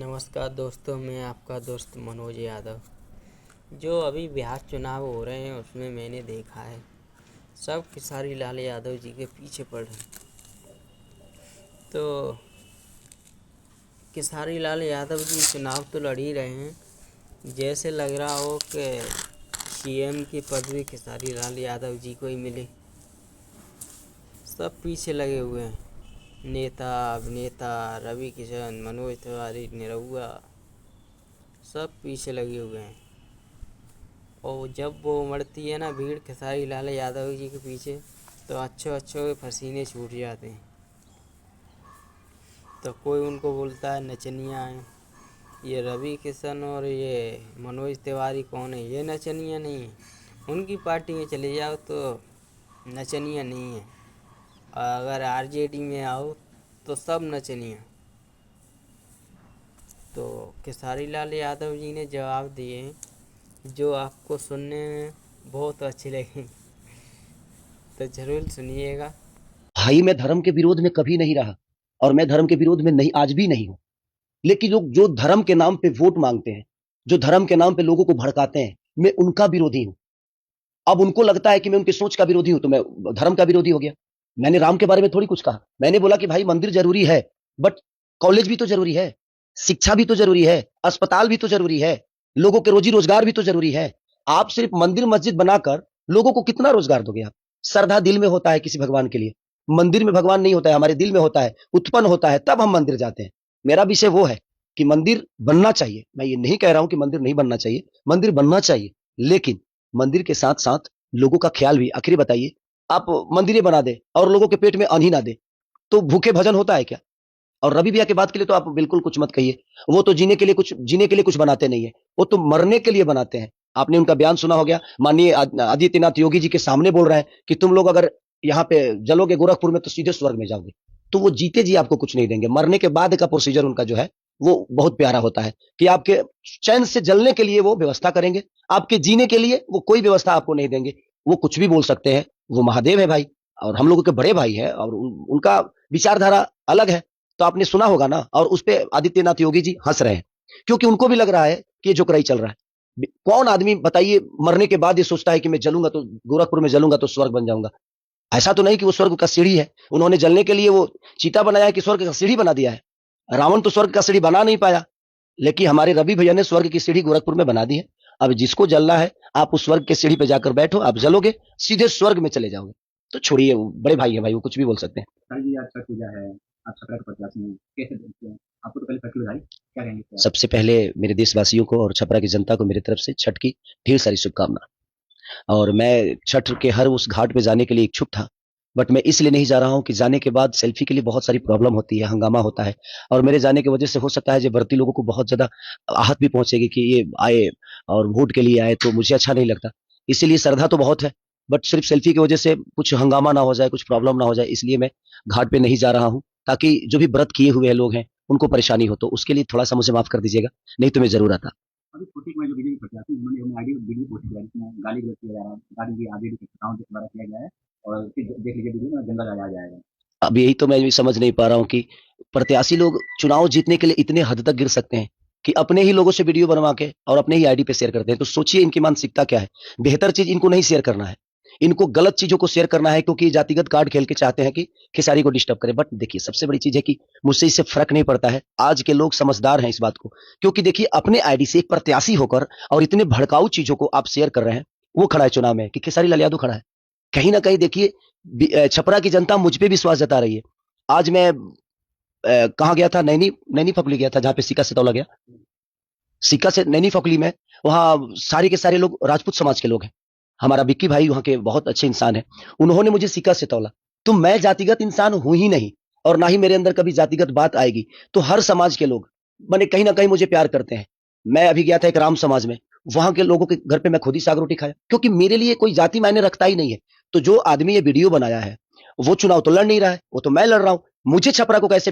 नमस्कार दोस्तों, मैं आपका दोस्त मनोज यादव। जो अभी बिहार चुनाव हो रहे हैं उसमें मैंने देखा है सब खेसारी लाल यादव जी के पीछे पड़ रहे हैं। तो खेसारी लाल यादव जी चुनाव तो लड़ ही रहे हैं, जैसे लग रहा हो कि सीएम की पदवी खेसारी लाल यादव जी को ही मिले। सब पीछे लगे हुए हैं, नेता अभिनेता रवि किशन, मनोज तिवारी, निरहुआ, सब पीछे लगे हुए हैं। और जब वो उमड़ती है ना भीड़ खेसारी लाल यादव जी के पीछे, तो अच्छे के पसीने छूट जाते हैं। तो कोई उनको बोलता है नचनिया है। ये रवि किशन और ये मनोज तिवारी कौन है? ये नचनिया नहीं है। उनकी पार्टी में चले जाओ तो नचनिया नहीं है, और अगर आरजेडी में आओ तो सब नचनिया। तो खेसारी लाल यादव जी ने जवाब दिए जो आपको सुनने में बहुत अच्छे लगे, तो जरूर सुनिएगा। भाई, मैं धर्म के विरोध में कभी नहीं रहा और मैं धर्म के विरोध में नहीं, आज भी नहीं हूं। लेकिन लोग जो धर्म के नाम पे वोट मांगते हैं, जो धर्म के नाम पे लोगों को भड़काते हैं, मैं उनका विरोधी हूं। अब उनको लगता है कि मैं उनकी सोच का विरोधी हूं तो मैं धर्म का विरोधी हो गया। मैंने राम के बारे में थोड़ी कुछ कहा। मैंने बोला कि भाई मंदिर जरूरी है, बट कॉलेज भी तो जरूरी है, शिक्षा भी तो जरूरी है, अस्पताल भी तो जरूरी है, लोगों के रोजी रोजगार भी तो जरूरी है। आप सिर्फ मंदिर मस्जिद बनाकर लोगों को कितना रोजगार दोगे आप? श्रद्धा दिल में होता है किसी भगवान के लिए। मंदिर में भगवान नहीं होता है, हमारे दिल में होता है, उत्पन्न होता है, तब हम मंदिर जाते हैं। मेरा विषय वो है कि मंदिर बनना चाहिए। मैं ये नहीं कह रहा हूं कि मंदिर नहीं बनना चाहिए, मंदिर बनना चाहिए, लेकिन मंदिर के साथ साथ लोगों का ख्याल भी। आखिर बताइए, आप मंदिरें बना दे और लोगों के पेट में अन्न ही ना दे तो भूखे भजन होता है क्या? और रवि भैया की बात के लिए तो आप बिल्कुल कुछ मत कहिए। वो तो जीने के लिए कुछ बनाते नहीं है, वो तो मरने के लिए बनाते हैं। आपने उनका बयान सुना हो गया, माननीय आदित्यनाथ योगी जी के सामने बोल रहे हैं कि तुम लोग अगर यहाँ पे जलोगे गोरखपुर में तो सीधे स्वर्ग में जाओगे। तो वो जीते जी आपको कुछ नहीं देंगे। मरने के बाद का प्रोसीजर उनका जो है वो बहुत प्यारा होता है कि आपके चैन से जलने के लिए वो व्यवस्था करेंगे, आपके जीने के लिए वो कोई व्यवस्था आपको नहीं देंगे। वो कुछ भी बोल सकते हैं, वो महादेव है भाई, और हम लोगों के बड़े भाई है, और उनका विचारधारा अलग है। तो आपने सुना होगा ना, और उस पे आदित्यनाथ योगी जी हंस रहे हैं क्योंकि उनको भी लग रहा है कि ये जोकराई चल रहा है। कौन आदमी बताइए मरने के बाद ये सोचता है कि मैं जलूंगा तो गोरखपुर में जलूंगा तो स्वर्ग बन जाऊंगा? ऐसा तो नहीं कि वो स्वर्ग का सीढ़ी है, उन्होंने जलने के लिए वो चीता बनाया है कि स्वर्ग का सीढ़ी बना दिया है? रावण तो स्वर्ग का सीढ़ी बना नहीं पाया, लेकिन हमारे रवि भैया ने स्वर्ग की सीढ़ी गोरखपुर में बना दी है। अब जिसको जलना है, आप उस स्वर्ग के सीढ़ी पे जाकर बैठो, आप जलोगे सीधे स्वर्ग में चले जाओगे। तो छोड़िए, बड़े भाई है भाई, वो कुछ भी बोल सकते हैं। सर जी, आज छठ पूजा है, आप छपरा के प्रत्याशी हैं, कैसे देखते हैं? आपको तो पहले छठ की बधाई, क्या कहेंगे इस पे आप? सबसे पहले मेरे देशवासियों को और छपरा की जनता को मेरी तरफ से छठ की ढेर सारी शुभकामना। और मैं छठ के हर उस घाट पे जाने के लिए इच्छुक था, बट मैं इसलिए नहीं जा रहा हूं कि जाने के बाद सेल्फी के लिए बहुत सारी प्रॉब्लम होती है, हंगामा होता है, और मेरे जाने की वजह से हो सकता है जो व्रती लोगों को बहुत ज्यादा आहत भी पहुंचेगी कि ये आए और वोट के लिए आए, तो मुझे अच्छा नहीं लगता। इसीलिए श्रद्धा तो बहुत है, बट सिर्फ सेल्फी की वजह से कुछ हंगामा ना हो जाए, कुछ प्रॉब्लम ना हो जाए, इसलिए मैं घाट पे नहीं जा रहा हूँ, ताकि जो भी व्रत किए हुए लोग हैं उनको परेशानी हो। तो उसके लिए थोड़ा सा मुझे माफ कर दीजिएगा, नहीं तो मैं जरूर आता। अभी छोटी में जो बीजेपी प्रत्याशी हैं, उन्होंने अपनी आईडी वीडियो पोस्ट किया है, जिसमें गाली गलौज किया जा रहा है, गाली भी आरजेडी के नेताओं के द्वारा किया गया है, और फिर देख लीजिए वीडियो में जंगल आ जाएगा। अब यही तो मैं भी समझ नहीं पा रहा हूँ कि प्रत्याशी लोग चुनाव जीतने के लिए इतने हद तक गिर सकते हैं कि अपने ही लोगों से वीडियो बनवा के और अपने ही आईडी पे शेयर करते हैं। तो सोचिए इनकी मानसिकता क्या है। बेहतर चीज इनको नहीं शेयर करना है, इनको गलत चीजों को शेयर करना है, क्योंकि जातिगत कार्ड खेल के चाहते हैं कि खेसारी को डिस्टर्ब करें। बट देखिए, सबसे बड़ी चीज है कि मुझसे इससे फर्क नहीं पड़ता है। आज के लोग समझदार हैं इस बात को, क्योंकि देखिए अपने आईडी से एक प्रत्याशी होकर और इतने भड़काऊ चीजों को आप शेयर कर रहे हैं। वो खड़ा है चुनाव में कि खेसारी लाल यादव खड़ा है, कहीं ना कहीं देखिए छपरा की जनता मुझ पे विश्वास जता रही है। आज मैं कहाँ गया था, नैनी नैनी फकली गया था, जहाँ पे सिक्का से तौला गया। सिक्का से नैनी फकली में वहां सारे के सारे लोग राजपूत समाज के लोग हैं। हमारा विक्की भाई वहां के बहुत अच्छे इंसान है, उन्होंने मुझे सिक्का से तौला। तो मैं जातिगत इंसान हूं ही नहीं, और ना ही मेरे अंदर कभी जातिगत बात आएगी। तो हर समाज के लोग मैंने कहीं ना कहीं मुझे प्यार करते हैं। मैं अभी गया था एक राम समाज में, वहां के लोगों के घर पे मैं खुद ही साग रोटी खाया, क्योंकि मेरे लिए कोई जाति मायने रखता ही नहीं है। तो जो आदमी ये वीडियो बनाया है वो चुनाव तो लड़ नहीं रहा है, वो तो मैं लड़ रहा हूं। मुझे छपरा को कैसे